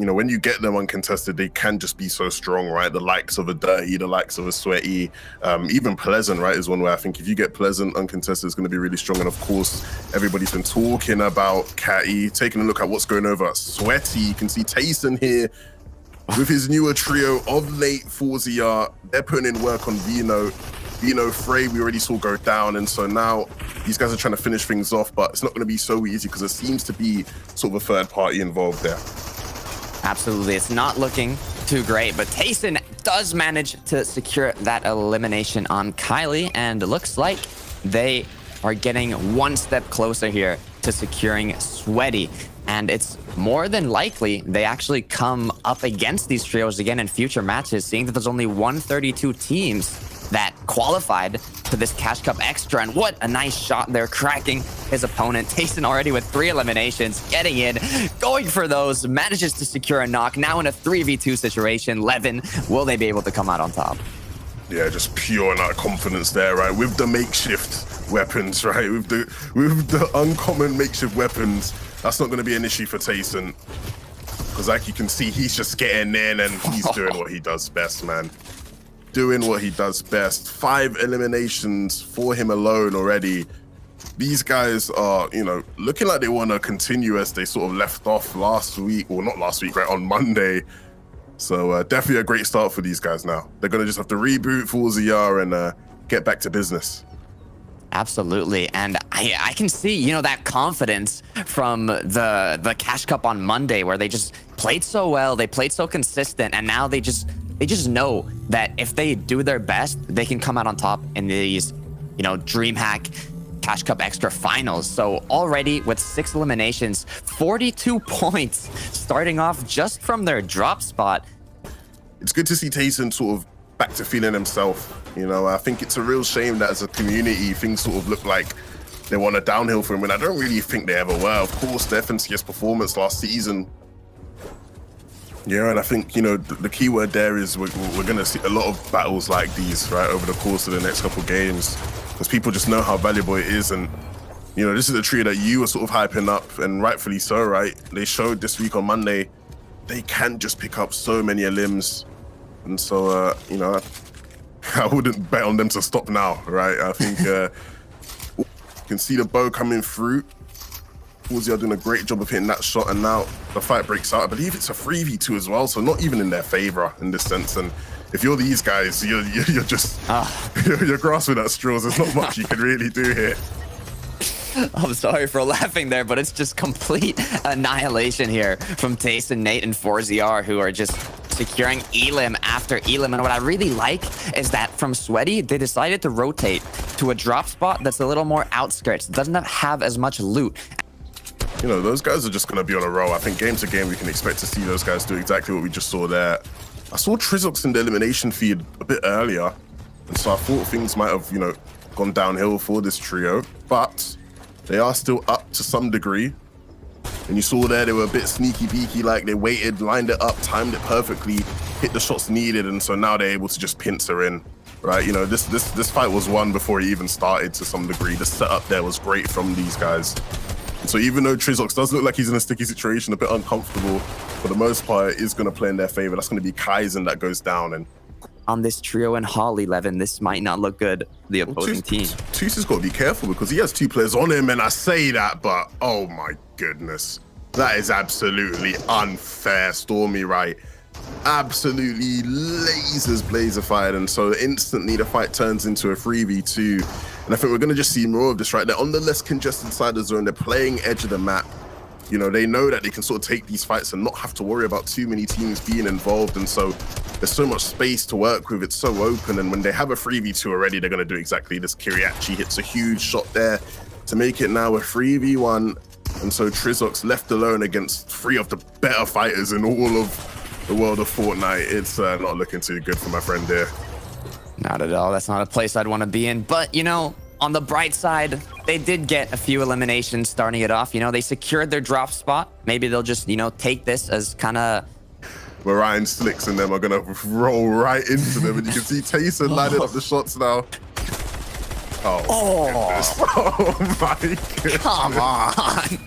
you know, when you get them uncontested, they can just be so strong, right? The likes of a Dirty, the likes of a Sweaty, even Pleasant, right, is one where I think if you get Pleasant uncontested, it's going to be really strong. And of course, everybody's been talking about Catty. Taking a look at what's going over at Sweaty, you can see Tayson here with his newer trio of late 4ZR. They're putting in work on Vino. Frey, we already saw go down, and so now these guys are trying to finish things off, but it's not going to be so easy because there seems to be sort of a third party involved there. Absolutely, it's not looking too great, but Tayson does manage to secure that elimination on Kylie, and it looks like they are getting one step closer here to securing Sweaty. And it's more than likely they actually come up against these trios again in future matches, seeing that there's only 132 teams that qualified to this Cash Cup Extra. And what a nice shot there, cracking his opponent. Tayson already with 3 eliminations, getting in, going for those, manages to secure a knock. Now in a 3v2 situation, Levin, will they be able to come out on top? Yeah, just pure confidence there, right? With the makeshift weapons, right? With the uncommon makeshift weapons, that's not going to be an issue for Tayson. Because like you can see, he's just getting in and he's doing what he does best, man. Doing what he does best. 5 eliminations for him alone already. These guys are, you know, looking like they want to continue as they sort of left off last week, or not last week, right, on Monday. So definitely a great start for these guys now. They're going to just have to reboot 4ZR and get back to business. Absolutely, and I can see, you know, that confidence from the Cash Cup on Monday, where they just played so well, they played so consistent, and now they just know that if they do their best, they can come out on top in these, you know, Dreamhack Cash Cup Extra finals. So already with 6 eliminations, 42 points starting off just from their drop spot. It's good to see Tayson sort of back to feeling himself. You know, I think it's a real shame that as a community, things sort of look like they want a downhill for him, and I don't really think they ever were. Of course, their FNCS performance last season. Yeah, and I think, you know, the key word there is we're going to see a lot of battles like these, right, over the course of the next couple of games, because people just know how valuable it is. And, you know, this is a trio that you were sort of hyping up, and rightfully so, right? They showed this week on Monday they can just pick up so many limbs. And so, you know, I wouldn't bet on them to stop now, right? I think you can see the bow coming through. 4ZR are doing a great job of hitting that shot, and now the fight breaks out. I believe it's a 3v2 as well, so not even in their favor in this sense. And if you're these guys, you're just you're grasping at straws. There's not much you can really do here. I'm sorry for laughing there, but it's just complete annihilation here from Tayson, Nate, and 4ZR, who are just securing elim after elim. And what I really like is that from Sweaty, they decided to rotate to a drop spot that's a little more outskirts. It doesn't have as much loot. You know, those guys are just going to be on a roll. I think game to game, we can expect to see those guys do exactly what we just saw there. I saw Trizox in the elimination feed a bit earlier, and so I thought things might have, you know, gone downhill for this trio, but they are still up to some degree. And you saw there, they were a bit sneaky beaky, like they waited, lined it up, timed it perfectly, hit the shots needed, and so now they're able to just pincer in, right? You know, this fight was won before it even started to some degree. The setup there was great from these guys. And so even though Trizox does look like he's in a sticky situation, a bit uncomfortable, for the most part, it is going to play in their favor. That's going to be Kaizen that goes down. And on this trio and Holly, Levin, this might not look good for the opposing team. Tussa's got to be careful because he has 2 players on him, and I say that, but oh my goodness. That is absolutely unfair, Stormy, right? Absolutely lasers Blazerfied, and so instantly the fight turns into a 3v2. And I think we're going to just see more of this, right? They're on the less congested side of the zone. They're playing edge of the map. You know, they know that they can sort of take these fights and not have to worry about too many teams being involved. And so there's so much space to work with. It's so open. And when they have a 3v2 already, they're going to do exactly this. Kiriachi hits a huge shot there to make it now a 3v1. And so Trizox left alone against 3 of the better fighters in all of the world of Fortnite. It's not looking too good for my friend there. Not at all. That's not a place I'd want to be in. But, you know, on the bright side, they did get a few eliminations starting it off. You know, they secured their drop spot. Maybe they'll just, you know, take this as kind of... Where Ryan Slicks and them are going to roll right into them. And you can see Tayson lining up the shots now. Oh, goodness. Oh my goodness. Come on.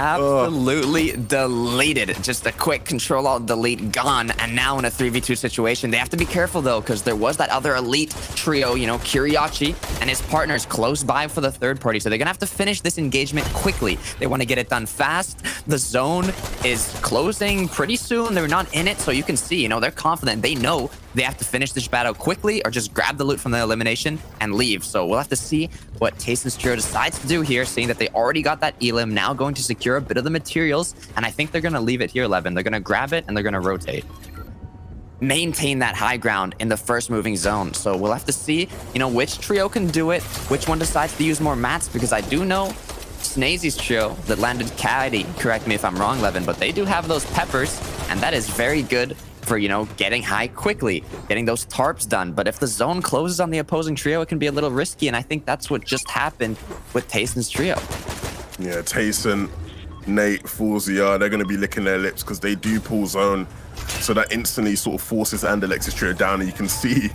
absolutely deleted. Just a quick Control-Alt-Delete, gone. And now in a 3v2 situation, they have to be careful though, because there was that other elite trio, you know, Kiriachi and his partners close by for the third party. So they're gonna have to finish this engagement quickly. They want to get it done fast. The zone is closing pretty soon. They're not in it, so you can see, you know, they're confident. They know they have to finish this battle quickly or just grab the loot from the elimination and leave. So we'll have to see what Tayson's trio decides to do here, seeing that they already got that elim, now going to secure a bit of the materials. And I think they're going to leave it here, Levin. They're going to grab it and they're going to rotate. Maintain that high ground in the first moving zone. So we'll have to see, you know, which trio can do it, which one decides to use more mats, because I do know Snazy's trio that landed Caddy, correct me if I'm wrong, Levin, but they do have those peppers, and that is very good for, you know, getting high quickly, getting those tarps done. But if the zone closes on the opposing trio, it can be a little risky, and I think that's what just happened with Tayson's trio. Yeah, Tayson, Nate, Forzia, they're going to be licking their lips because they do pull zone, so that instantly sort of forces Alex's trio down, and you can see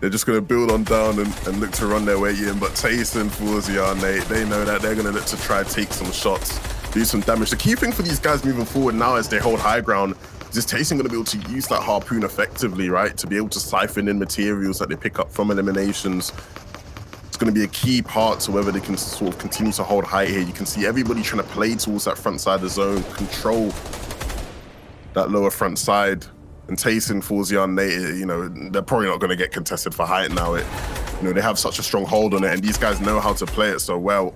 they're just going to build on down and look to run their way in. But Tayson, Forzia, Nate, they know that they're going to look to try take some shots, do some damage. The key thing for these guys moving forward now as they hold high ground is Tayson going to be able to use that harpoon effectively, right? To be able to siphon in materials that they pick up from eliminations. It's going to be a key part to whether they can sort of continue to hold high here. You can see everybody trying to play towards that front side of the zone, control that lower front side. And Tayson, Forzia, and Nate, you know, they're probably not going to get contested for height now. You know, they have such a strong hold on it, and these guys know how to play it so well.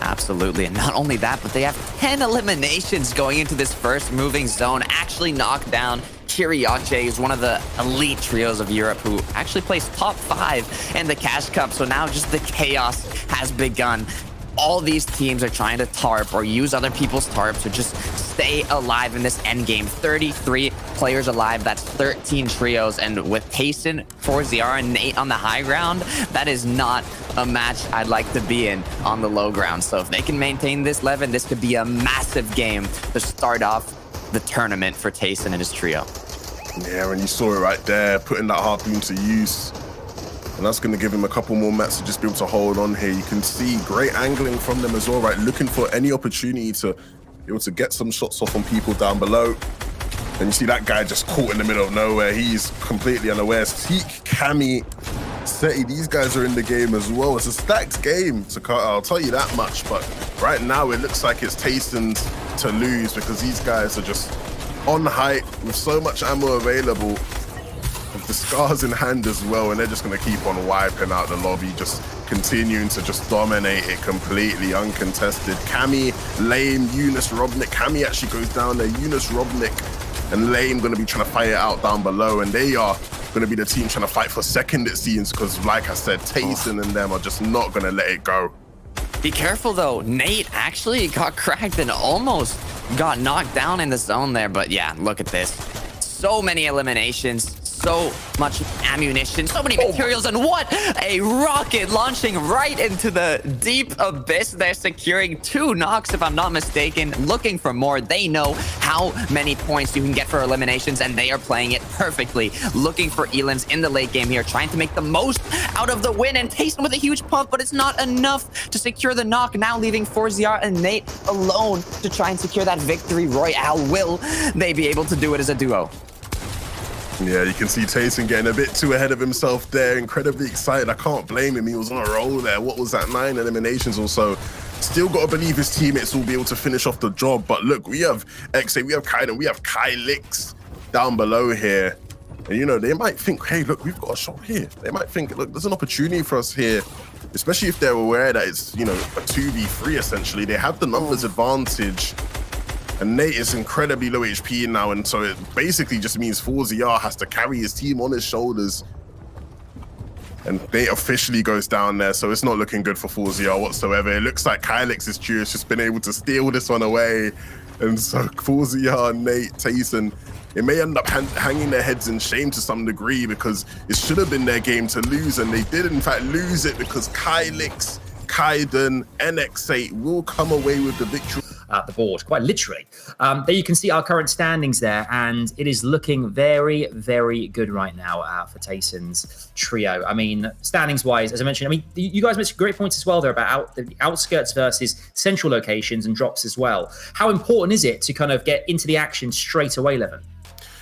Absolutely, and not only that, but they have 10 eliminations going into this first moving zone. Actually knocked down Kiriachi, who's one of the elite trios of Europe, who actually placed top 5 in the Cash Cup. So now just the chaos has begun. All these teams are trying to tarp or use other people's tarps to just stay alive in this end game. 33 players alive, that's 13 trios, and with Tayson, Forzia, and Nate on the high ground, that is not a match I'd like to be in on the low ground. So if they can maintain this, Levin, this could be a massive game to start off the tournament for Tayson and his trio. Yeah, and you saw it right there, putting that harpoon to use. And that's going to give him a couple more mats to just be able to hold on here. You can see great angling from them as well, right? Looking for any opportunity to be able to get some shots off on people down below. And you see that guy just caught in the middle of nowhere. He's completely unaware. Seek, Cammy, Seti, these guys are in the game as well. It's a stacked game, Tocata, I'll tell you that much. But right now, it looks like it's Tayson's to lose because these guys are just on height with so much ammo available, with the scars in hand as well, and they're just going to keep on wiping out the lobby, just continuing to just dominate it completely, uncontested. Cammy, Lame, Eunice, Robnik. Cammy actually goes down there. Eunice, Robnik, and Lame going to be trying to fight it out down below, and they are going to be the team trying to fight for second, it seems, because like I said, Tayson and them are just not going to let it go. Be careful though, Nate actually got cracked and almost got knocked down in the zone there, but yeah, look at this. So many eliminations, so much ammunition, so many materials, and what a rocket launching right into the deep abyss. They're securing 2 knocks, if I'm not mistaken, looking for more. They know how many points you can get for eliminations, and they are playing it perfectly. Looking for elims in the late game here, trying to make the most out of the win, and Tayson with a huge pump, but it's not enough to secure the knock. Now leaving Forzia and Nate alone to try and secure that victory royale. Will they be able to do it as a duo? Yeah, you can see Tayson getting a bit too ahead of himself there, incredibly excited. I can't blame him, he was on a roll there. What was that, 9 eliminations or so? Still got to believe his teammates will be able to finish off the job. But look, we have XA, we have Kaiden, we have Kylix down below here. And you know, they might think, hey, look, we've got a shot here. They might think, look, there's an opportunity for us here, especially if they're aware that it's, you know, a 2v3 essentially. They have the numbers advantage. And Nate is incredibly low HP now, and so it basically just means Forzia has to carry his team on his shoulders. And Nate officially goes down there, so it's not looking good for Forzia whatsoever. It looks like Kylix's trio has just been able to steal this one away. And so Forzia, Nate, Tayson, it may end up hanging their heads in shame to some degree because it should have been their game to lose, and they did in fact lose it because Kylix Kaiden, NX8 will come away with the victory. The board, quite literally. There you can see our current standings there, and it is looking very, very good right now for Tayson's trio. I mean, standings-wise, as I mentioned, I mean, you guys mentioned great points as well there about the outskirts versus central locations and drops as well. How important is it to kind of get into the action straight away, Levin?